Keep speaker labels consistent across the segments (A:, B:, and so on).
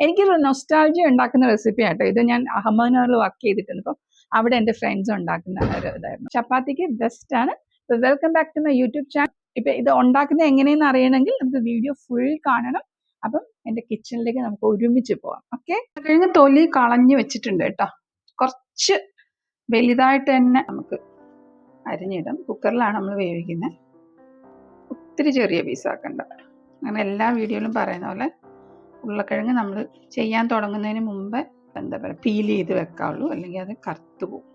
A: എനിക്കൊരു നൊസ്റ്റാൾജിയ ഉണ്ടാക്കുന്ന റെസിപ്പി ആട്ടോ ഇത്. ഞാൻ അഹമ്മദനഗറിൽ വർക്ക് ചെയ്തിട്ടുണ്ട്. അപ്പം അവിടെ എൻ്റെ ഫ്രണ്ട്സ് ഉണ്ടാക്കുന്ന ഒരു ഇതായിരുന്നു. ചപ്പാത്തിക്ക് ബെസ്റ്റ് ആണ്. Welcome back to my YouTube channel. ഇപ്പം ഇത് ഉണ്ടാക്കുന്നത് എങ്ങനെയെന്ന് അറിയണമെങ്കിൽ നമുക്ക് വീഡിയോ ഫുൾ കാണണം. അപ്പം എൻ്റെ കിച്ചണിലേക്ക് നമുക്ക് ഒരുമിച്ച് പോവാം. ഓക്കെ, കഴിഞ്ഞ തൊലി കളഞ്ഞു വെച്ചിട്ടുണ്ട് കേട്ടോ. കുറച്ച് വലുതായിട്ട് തന്നെ നമുക്ക് അരിഞ്ഞിടാം. കുക്കറിലാണ് നമ്മൾ വേവിക്കുന്നത്. ഒത്തിരി ചെറിയ പീസാക്കണ്ട. അങ്ങനെ എല്ലാ വീഡിയോയിലും പറയുന്ന പോലെ ഉരുളക്കിഴങ്ങ് നമ്മൾ ചെയ്യാൻ തുടങ്ങുന്നതിന് മുമ്പ് എന്താ പറയുക പീൽ ചെയ്ത് വെക്കാവുള്ളൂ, അല്ലെങ്കിൽ അത് കറുത്തു പോകും.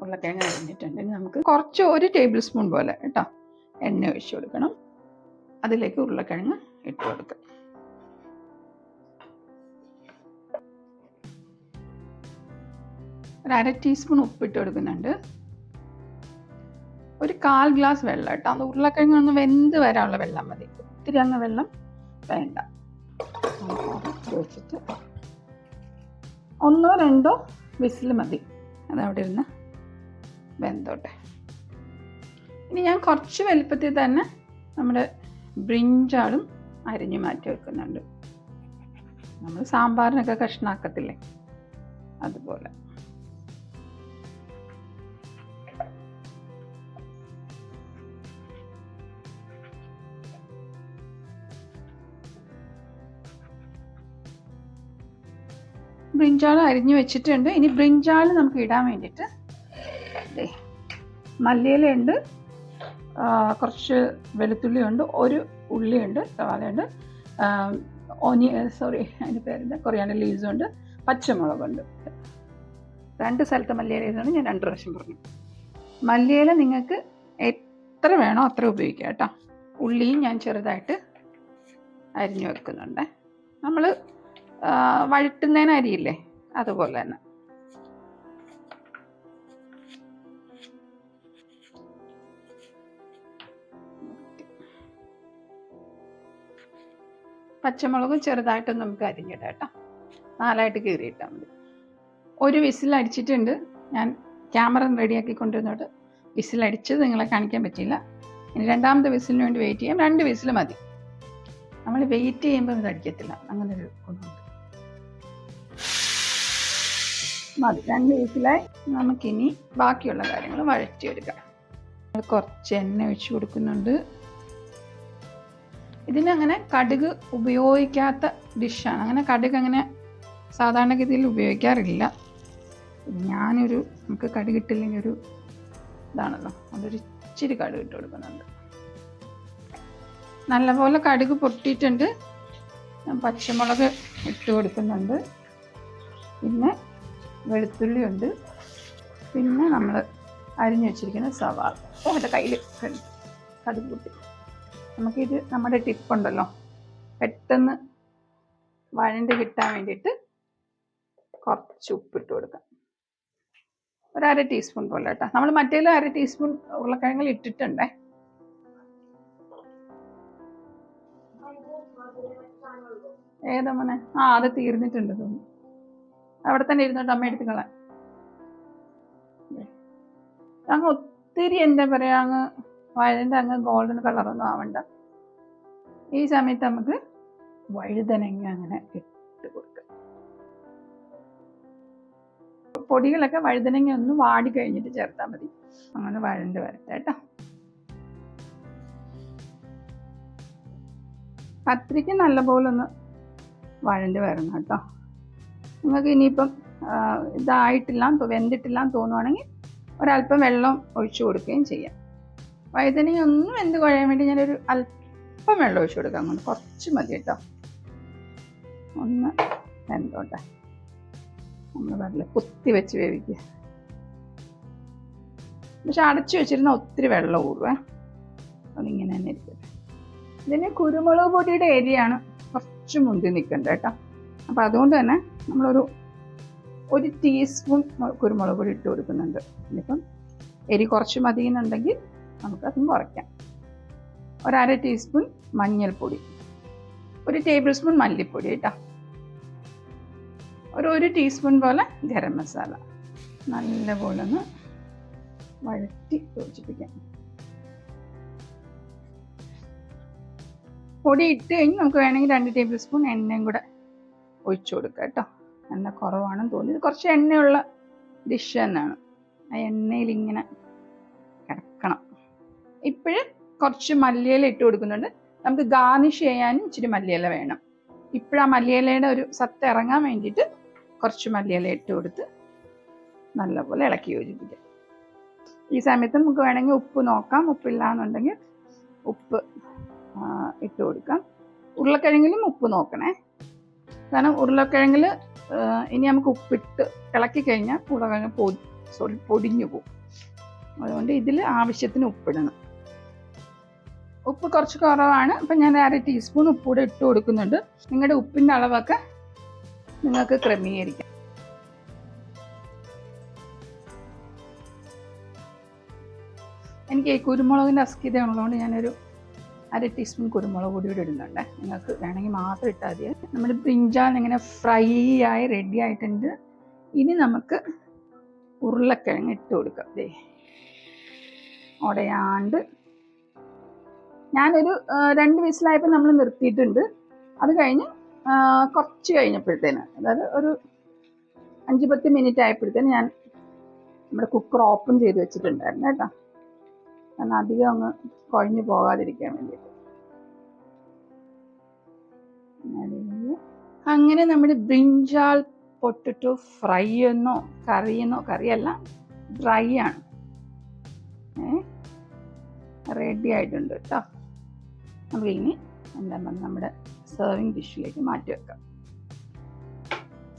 A: ഉരുളക്കിഴങ്ങ് അരിഞ്ഞിട്ടുണ്ടെങ്കിൽ നമുക്ക് കുറച്ച് 1 ടേബിൾ സ്പൂൺ പോലെ കേട്ടോ എണ്ണ ഒഴിച്ചു കൊടുക്കണം. അതിലേക്ക് ഉരുളക്കിഴങ്ങ് ഇട്ട് കൊടുക്കുക. ഒരു 1/2 ടീസ്പൂൺ ഉപ്പിട്ട് കൊടുക്കുന്നുണ്ട്. ഒരു 1/4 ഗ്ലാസ് വെള്ളം കേട്ടോ. അത് ഉരുളക്കിഴങ്ങ് ഒന്ന് വെന്ത് വരാനുള്ള വെള്ളം മതി. ഒത്തിരി അങ്ങ് വെള്ളം വേണ്ട. വെച്ചിട്ട് 1 or 2 വിസിൽ മതി. അതവിടെ ഇരുന്ന് വെന്തോട്ടെ. ഇനി ഞാൻ കുറച്ച് വലുപ്പത്തിൽ തന്നെ നമ്മുടെ ബ്രിഞ്ചാളും അരിഞ്ഞു മാറ്റി വെക്കുന്നുണ്ട്. നമ്മൾ സാമ്പാറിനൊക്കെ കഷ്ണാക്കത്തില്ലേ, അതുപോലെ. ബ്രിഞ്ചാൾ അരിഞ്ഞു വെച്ചിട്ടുണ്ട്. ഇനി ബ്രിഞ്ചാൾ നമുക്ക് ഇടാൻ വേണ്ടിയിട്ട് മല്ലിയിലയുണ്ട്, കുറച്ച് വെളുത്തുള്ളിയുണ്ട്, 1 ഉള്ളിയുണ്ട്, സവാളയുണ്ട്, അതിൻ്റെ പേരുണ്ട്, കൊറിയാണ്ടർ ലീവ്സ് ഉണ്ട്, പച്ചമുളകുണ്ട്. 2 സ്ഥലത്ത് മല്ലിയില ഇതാണ്, ഞാൻ 2 പ്രാവശ്യം പറഞ്ഞു. മല്ലിയില നിങ്ങൾക്ക് എത്ര വേണോ അത്ര ഉപയോഗിക്കാം കേട്ടോ. ഉള്ളിയും ഞാൻ ചെറുതായിട്ട് അരിഞ്ഞു വെക്കുന്നുണ്ട്. നമ്മൾ വഴറ്റുന്നതിന് അരിയില്ലേ, അതുപോലെ തന്നെ. പച്ചമുളകും ചെറുതായിട്ടൊന്ന് നമുക്ക് അരിഞ്ഞിടാം കേട്ടോ. 4ആയിട്ട് കീറിയിട്ടാൽ മതി. 1 വിസിൽ അടിച്ചിട്ടുണ്ട്. ഞാൻ ക്യാമറ റെഡിയാക്കി കൊണ്ടുവന്നിട്ട് വിസിലടിച്ചത് നിങ്ങളെ കാണിക്കാൻ പറ്റില്ല. ഇനി 2ാമത്തെ വിസിലിന് വേണ്ടി വെയിറ്റ് ചെയ്യാം. 2 വിസിൽ മതി. നമ്മൾ വെയിറ്റ് ചെയ്യുമ്പോൾ ഇത് അടിക്കത്തില്ല, അങ്ങനെ ഒരു ഗുണമുണ്ട്. മതി, 2 വിസിലായി. നമുക്കിനി ബാക്കിയുള്ള കാര്യങ്ങൾ വഴറ്റിയെടുക്കാം. കുറച്ച് എണ്ണ ഒഴിച്ച് കൊടുക്കുന്നുണ്ട്. ഇതിനങ്ങനെ കടുക് ഉപയോഗിക്കാത്ത ഡിഷാണ്. അങ്ങനെ കടുക് അങ്ങനെ സാധാരണഗതിയിൽ ഉപയോഗിക്കാറില്ല. നമുക്ക് കടുക് ഇട്ടില്ലെങ്കിൽ ഒരു ഇതാണല്ലോ, അതൊരു ഇച്ചിരി കടുക് ഇട്ട് കൊടുക്കുന്നുണ്ട്. നല്ലപോലെ കടുക് പൊട്ടിയിട്ടുണ്ട്. പച്ചമുളക് ഇട്ട് കൊടുക്കുന്നുണ്ട്. പിന്നെ വെളുത്തുള്ളി ഉണ്ട്. പിന്നെ നമ്മൾ അരിഞ്ഞു വെച്ചിരിക്കുന്ന സവാള. എൻ്റെ കയ്യിൽ കടുക് പൊട്ടി. നമുക്കിത് നമ്മുടെ ടിപ്പുണ്ടല്ലോ, പെട്ടെന്ന് വഴണ്ട് കിട്ടാൻ വേണ്ടിയിട്ട് കുറച്ച് ഉപ്പിട്ട് കൊടുക്കാം. ഒരു 1/2 ടീസ്പൂൺ പോലെ കേട്ടോ. നമ്മൾ മറ്റേലും 1/2 ടീസ്പൂൺ ഉരുളക്കിഴങ്ങിൽ ഇട്ടിട്ടുണ്ടേ. ഏതാ മോനെ? അത് തീർന്നിട്ടുണ്ട് തോന്നുന്നു. അവിടെ തന്നെ ഇരുന്നോട്ട് അമ്മ എടുത്ത് കളയാൻ. അങ്ങ് ഒത്തിരി എന്താ പറയുക, അങ്ങ് വഴുതൻ്റെ അങ്ങ് ഗോൾഡൻ കളറൊന്നും ആവണ്ട. ഈ സമയത്ത് നമുക്ക് വഴുതനങ്ങ അങ്ങനെ ഇട്ട് കൊടുക്കാം. പൊടികളൊക്കെ വഴുതനങ്ങ ഒന്ന് വാടി കഴിഞ്ഞിട്ട് ചേർത്താൽ മതി. അങ്ങനെ വഴണ്ട് വരട്ടെ കേട്ടോ. കത്തിരിക്ക നല്ലപോലെ ഒന്ന് വഴണ്ട് വരണം കേട്ടോ. നിങ്ങൾക്ക് ഇനിയിപ്പം ഇതായിട്ടില്ല, വെന്തിട്ടില്ല എന്ന് തോന്നുവാണെങ്കിൽ ഒരല്പം വെള്ളം ഒഴിച്ചു കൊടുക്കുകയും ചെയ്യാം. വഴുതനങ്ങ ഒന്ന് വെന്ത് കുഴയാൻ വേണ്ടി ഞാനൊരു അല്പം വെള്ളം ഒഴിച്ചു കൊടുക്കാം. അങ്ങോട്ട് കുറച്ച് മതി കേട്ടോ. ഒന്ന് വെന്തോട്ടെ. നമ്മൾ പറഞ്ഞില്ല, കുത്തി വെച്ച് വേവിക്കുക. പക്ഷെ അടച്ചു വെച്ചിരുന്ന ഒത്തിരി വെള്ളം ഊറുവേ. അതിങ്ങനെ തന്നെ ഇരിക്കട്ടെ. ഇതിന് കുരുമുളക് പൊടിയുടെ ഏരിയയാണ് കുറച്ച് മുന്തി നിൽക്കേണ്ടത് കേട്ടോ. അപ്പം അതുകൊണ്ട് തന്നെ നമ്മളൊരു 1 ടീസ്പൂൺ കുരുമുളക് പൊടി ഇട്ട് കൊടുക്കുന്നുണ്ട്. ഇനിയിപ്പം എരി കുറച്ച് മതിയെന്നുണ്ടെങ്കിൽ നമുക്കതും കുറയ്ക്കാം. 1/2 ടീസ്പൂൺ മഞ്ഞൾപ്പൊടി, 1 ടേബിൾ സ്പൂൺ മല്ലിപ്പൊടി കേട്ടോ. ഒരു 1 ടീസ്പൂൺ പോലെ ഗരം മസാല. നല്ലപോലെ ഒന്ന് വഴറ്റി യോജിപ്പിക്കാം. പൊടി ഇട്ട് കഴിഞ്ഞ് നമുക്ക് വേണമെങ്കിൽ 2 ടേബിൾ സ്പൂൺ എണ്ണയും കൂടെ ഒഴിച്ചു കൊടുക്കാം കേട്ടോ. എണ്ണ കുറവാണെന്ന് തോന്നി. ഇത് കുറച്ച് എണ്ണയുള്ള ഡിഷ് തന്നെയാണ്. ആ എണ്ണയിൽ ഇങ്ങനെ കിടക്കണം. ഇപ്പോഴും കുറച്ച് മല്ലിയില ഇട്ട് കൊടുക്കുന്നുണ്ട്. നമുക്ക് ഗാർണിഷ് ചെയ്യാനും ഇച്ചിരി മല്ലിയില വേണം. ഇപ്പോഴാ മല്ലിയിലയുടെ ഒരു സത്ത് ഇറങ്ങാൻ വേണ്ടിയിട്ട് കുറച്ച് മല്ലിയില ഇട്ട് കൊടുത്ത് നല്ലപോലെ ഇളക്കി യോജിപ്പിക്കാം. ഈ സമയത്ത് നമുക്ക് വേണമെങ്കിൽ ഉപ്പ് നോക്കാം. ഉപ്പില്ല എന്നുണ്ടെങ്കിൽ ഉപ്പ് ഇട്ട് കൊടുക്കാം. ഉരുളക്കിഴങ്ങിലും ഉപ്പ് നോക്കണേ. കാരണം ഉരുളക്കിഴങ്ങിൽ ഇനി നമുക്ക് ഉപ്പിട്ട് ഇളക്കി കഴിഞ്ഞാൽ ഉരുളക്കിഴങ്ങ് പൊടിഞ്ഞു പോകും. അതുകൊണ്ട് ഇതിൽ ആവശ്യത്തിന് ഉപ്പിടണം. ഉപ്പ് കുറച്ച് കുറവാണ്. അപ്പം ഞാൻ 1/2 ടീസ്പൂൺ ഉപ്പ് കൂടെ ഇട്ട് കൊടുക്കുന്നുണ്ട്. നിങ്ങളുടെ ഉപ്പിൻ്റെ അളവൊക്കെ നിങ്ങൾക്ക് ക്രമീകരിക്കാം. എനിക്ക് കുരുമുളകിൻ്റെ അസ്കിത ഉള്ളതുകൊണ്ട് ഞാനൊരു 1/2 ടീസ്പൂൺ കുരുമുളക് പൊടി കൂടി ഇടുന്നുണ്ട്. നിങ്ങൾക്ക് വേണമെങ്കിൽ മാത്രം ഇട്ടാൽ മതി. നമ്മുടെ ബ്രിഞ്ചാൾ ഇങ്ങനെ ഫ്രൈ ആയി റെഡി ആയിട്ടുണ്ട്. ഇനി നമുക്ക് ഉരുളക്കിഴങ്ങ് ഇട്ട് കൊടുക്കാം. ഉടയാണ്ട് ഞാനൊരു 2 വിസിലായപ്പോൾ നമ്മൾ നിർത്തിയിട്ടുണ്ട്. അത് കഴിഞ്ഞ് കുറച്ച് കഴിഞ്ഞപ്പോഴത്തേന്, അതായത് ഒരു 5-10 മിനിറ്റ് ആയപ്പോഴത്തേന് ഞാൻ നമ്മുടെ കുക്കർ ഓപ്പൺ ചെയ്ത് വെച്ചിട്ടുണ്ടായിരുന്നു കേട്ടോ. കാരണം അധികം അങ്ങ് കുഴഞ്ഞു പോകാതിരിക്കാൻ വേണ്ടിയിട്ട്. അങ്ങനെ നമ്മുടെ ബ്രിഞ്ചാൾ പൊട്ടറ്റോ ഫ്രൈ എന്നോ കറിയെന്നോ, കറിയല്ല ഡ്രൈ ആണ്, റെഡി ആയിട്ടുണ്ട് കേട്ടോ. നമുക്ക് ഇനി നമ്മുടെ സെർവിങ് ഡിഷിലേക്ക് മാറ്റി വെക്കാം.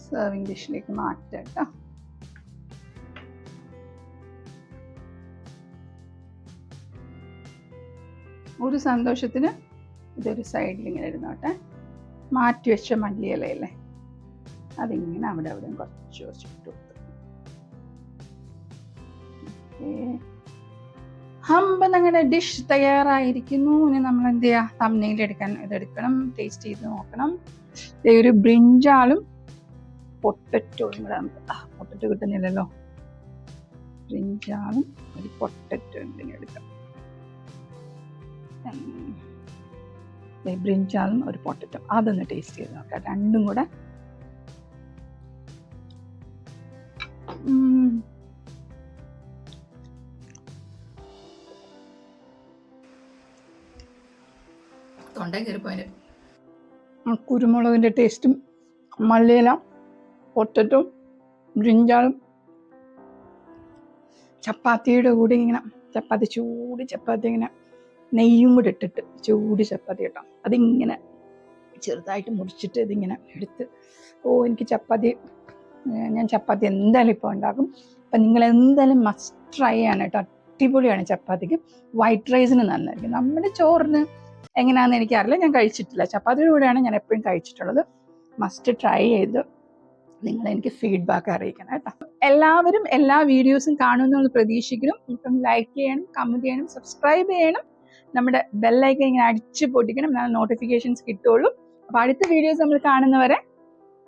A: സെർവിങ് ഡിഷിലേക്ക് മാറ്റാം കേട്ടോ. ഒരു സന്തോഷത്തിന് ഇതൊരു സൈഡിൽ ഇങ്ങനെ ഇരുന്നോട്ടെ. മാറ്റി വെച്ച മല്ലിയിലയല്ലേ, അതിങ്ങനെ അവിടെ കുറച്ച് ഇട്ട് കൊടുത്തു. ഞങ്ങളുടെ ഡിഷ് തയ്യാറായിരിക്കുന്നു. ഇനി നമ്മൾ എന്ത് ചെയ്യുക, തംബ്നെയിൽ ഇതെടുക്കണം, ടേസ്റ്റ് ചെയ്ത് നോക്കണം. ഒരു ബ്രിഞ്ചാളും പൊട്ടറ്റോയും കൂടെ പൊട്ടറ്റോ കിട്ടുന്നില്ലല്ലോ. ബ്രിഞ്ചാളും ഒരു പൊട്ടറ്റോ എന്തെങ്കിലും എടുക്കാം. ബ്രിഞ്ചാളും ഒരു പൊട്ടറ്റോ അതൊന്ന് ടേസ്റ്റ് ചെയ്ത് നോക്കാം. രണ്ടും കൂടെ തൊണ്ട കയറിപ്പോയിന്. കുരുമുളകിൻ്റെ ടേസ്റ്റും മല്ലിയില, പൊട്ടറ്റോ, ബ്രിഞ്ചാളും ചപ്പാത്തിയുടെ കൂടി ഇങ്ങനെ ചൂട് ചപ്പാത്തി ഇങ്ങനെ നെയ്യും കൂടി ഇട്ടിട്ട് ചൂട് ചപ്പാത്തി കേട്ടോ. അതിങ്ങനെ ചെറുതായിട്ട് മുറിച്ചിട്ട് ഇതിങ്ങനെ എടുത്ത് എനിക്ക് ഞാൻ ചപ്പാത്തി എന്തായാലും ഇപ്പോൾ ഉണ്ടാക്കും. അപ്പം നിങ്ങൾ എന്തായാലും മസ്റ്റ് ട്രൈ ആണ് കേട്ടോ. അടിപൊളിയാണ് ചപ്പാത്തിക്ക്. വൈറ്റ് റൈസിന് നന്നായിരിക്കും. നമ്മുടെ ചോറിന് എങ്ങനെയാണെന്ന് എനിക്കറിയില്ല, ഞാൻ കഴിച്ചിട്ടില്ല. ചപ്പാത്തിയുടെ കൂടെയാണ് ഞാൻ എപ്പോഴും കഴിച്ചിട്ടുള്ളത്. മസ്റ്റ് ട്രൈ ചെയ്ത് നിങ്ങൾ എനിക്ക് ഫീഡ്ബാക്ക് അറിയിക്കണം കേട്ടോ. എല്ലാവരും എല്ലാ വീഡിയോസും കാണുമെന്ന് പ്രതീക്ഷിക്കണം. ഇപ്പം ലൈക്ക് ചെയ്യണം, കമൻറ്റ് ചെയ്യണം, സബ്സ്ക്രൈബ് ചെയ്യണം. നമ്മുടെ ബെല്ലൈക്കൻ ഇങ്ങനെ അടിച്ച് പൊട്ടിക്കണം, എന്നാൽ നോട്ടിഫിക്കേഷൻസ് കിട്ടുള്ളൂ. അപ്പോൾ അടുത്ത വീഡിയോസ് നമ്മൾ കാണുന്നവരെ